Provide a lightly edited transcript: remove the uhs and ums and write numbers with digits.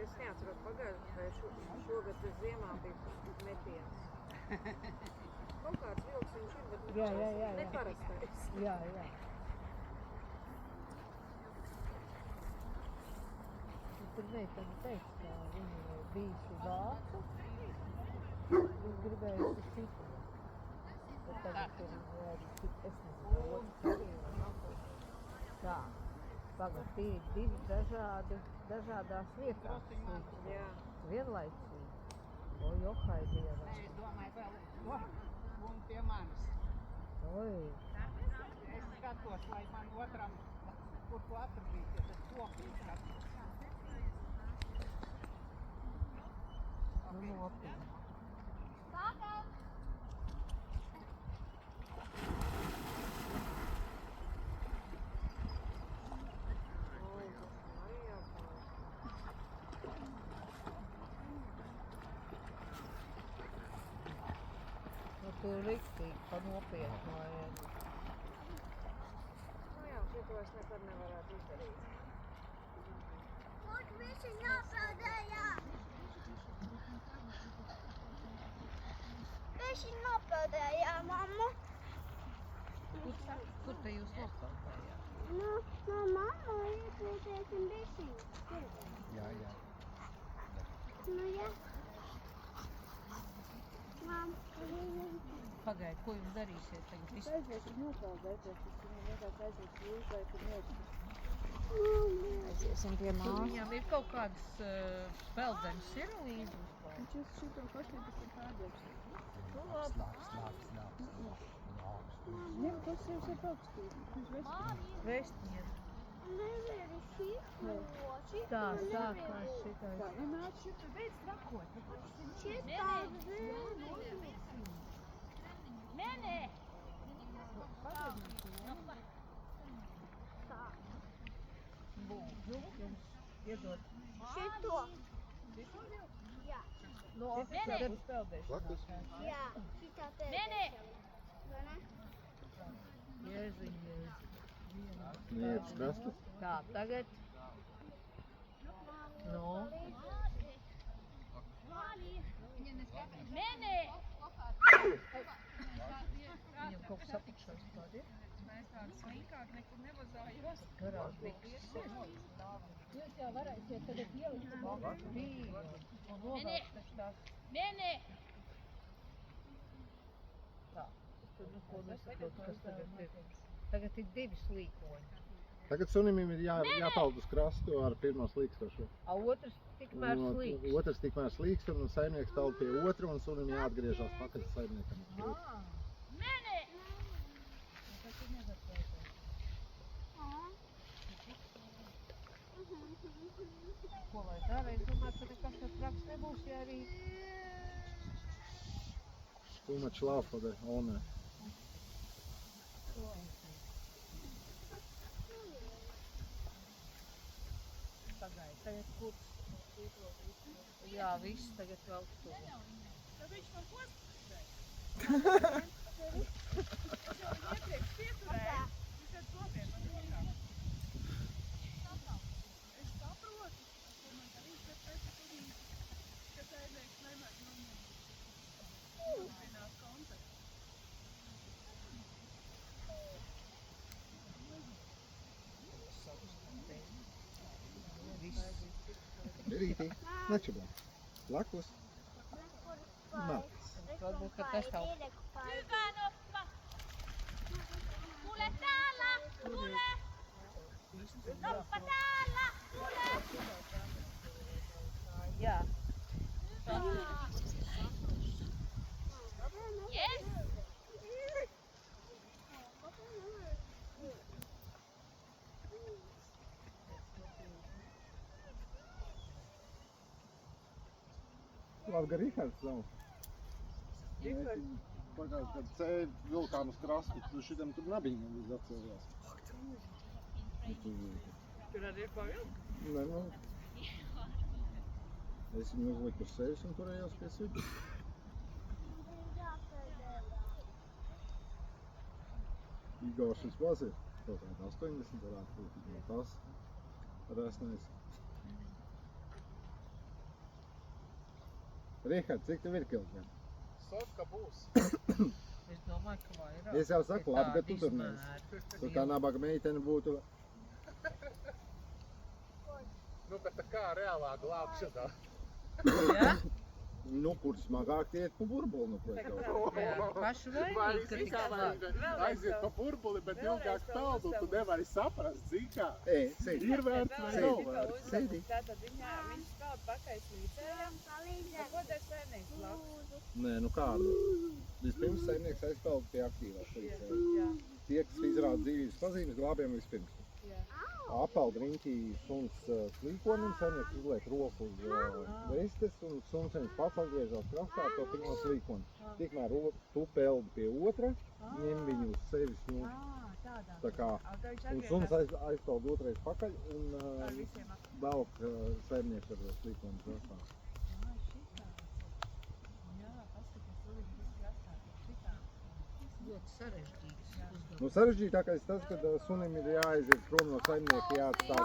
Es neatceros pagājuši, vai šogad tas ziemā bija metiens. Kaut kāds vilks viņš ir, bet neparastais. Jā. Tur meitene teica, ka viņa ir bijusi vācu. Viņa gribējusi citu. Bet tagad ir citu, es nezinu, tā. Pagad, tie ir divi dažādās vietās. Jā. Vienlaicīgi. O, johai dievā. Es domāju, vēl un pie manis. Oi. Es skatos, lai man otram, kur tu atradīties, es kopīgi skatos. Nu, nopietni. Nu, tu riktīgi pa nopietno ir. Nu jā, šito es nekad nevarētu izdarīt. Lūk, visi nopeldējā! Visi nopeldējā, mamma. Kur te jūs nopeldējāt? Nu, no mamma ieplūtēsim visi. Jā. Nu, jā. Mam, Pagaid, ko jūs darīsiet tagad? Aiziesim nopeldēt, es viņam vienkārši aiziesim līdz, lai tur neatrast. Aiziesim pie mājas. Viņam ir kaut kādas peldenes ir līdzi vispār. Viņš ir šito pašlīdus ir kādēļ. Nu, labi. Ņem, kas jau ir augstīt. Viņš vestīt. Vēstniet. nevari šī Tā sākās šitais. Tā, nu nāc šito, beidz trakot. šitā Nē! Lūdzu, jums iedod. šito. Jā, No, oficiāli uz peldēšanās. jā, šitā te. Vai ne? Jēziņ. Neiet skastu. Tā, tagad. No. Viņam kaut kas apakšā vispār ir. Garās bikses ir. Jūs jau varēsiet tagad ielikt. Bija. Un novākt taču tās. Tā. Tur neko nesaprot, kas tagad ir. Tagad ir divi slīkoņi. Tagad sunim ir jāpeld uz krastu ar pirmo slīkstošo. A otrs tikmēr slīks. Otrs tikmēr slīkst un saimnieks peld pie otra un sunim jāatgriežās pakaļ saimniekam. Ko lai dara? Es domāju, ka nekas tas traks nebūs, ja arī... Too much love for the owner. Pagaid, tagad kur? Jā, viss tagad vēl tur. Rītī, nečabā. Blakus. Malkas. Varbūt, ka tas tev... Tule täällä! Tule! Noppa täällä! Tule! Jā. Yes! Labi, ka Rihards nav. Pagājuši, kad cēļ vilkām uz krastu, šitam tur nabiņam līdz atcēlījās. Tur arī ir pavilki? Nē, nu. Es viņu uzliku uz sevis un turējos pie sviķa. Igors šis was ir kaut kāda 80 varētu būt, no tas resnais. Rihard, cik tev ir kilogrami? Sotka būs. Es domāju, ka vairāk. Es jau saku, labi, ka tu tur Tādi neesi. izmēri. Tu kā nabaga meitene būtu. Nu, bet tā kā reālā glābšanā. Ja? Nu, kur smagāk iet pa burbuli, nu, ko es tev. Jā, pašu vainīgi, ka tik slāpst. Aiziet pa burbuli, bet ilgāk peldu, tu nevari saprast, zini kā. Sēdi. Ir vērts vai nav vērts. Sēdi. Tātad viņš kaut pakaļ slīcējām. Ko dar saimnieks blakus? Nē, nu kādu. Vispirms saimnieks aizpeld pie aktīvās līdzēs. Jā, Tie, kas izrāda dzīvības pazīmes, glābjam vispirms. jā. Apeld riņķī suns slīkonim, saimnieks uzliek roku uz vestes un suns viņus pats atgriežās krastā to pirmo slīkoni. Tikmēr tu peldi pie otra, ņem viņu uz sevis, nu, Tādā. tā kā, un suns aizpeld otrais pakaļ un velk saimnieks ar slīkoni krastā. Ļoti sarežģīts uzdevums. Nu, sarežģītākais tas, kad sunim ir jāaiziet prom no saimnieka, jāatstāj.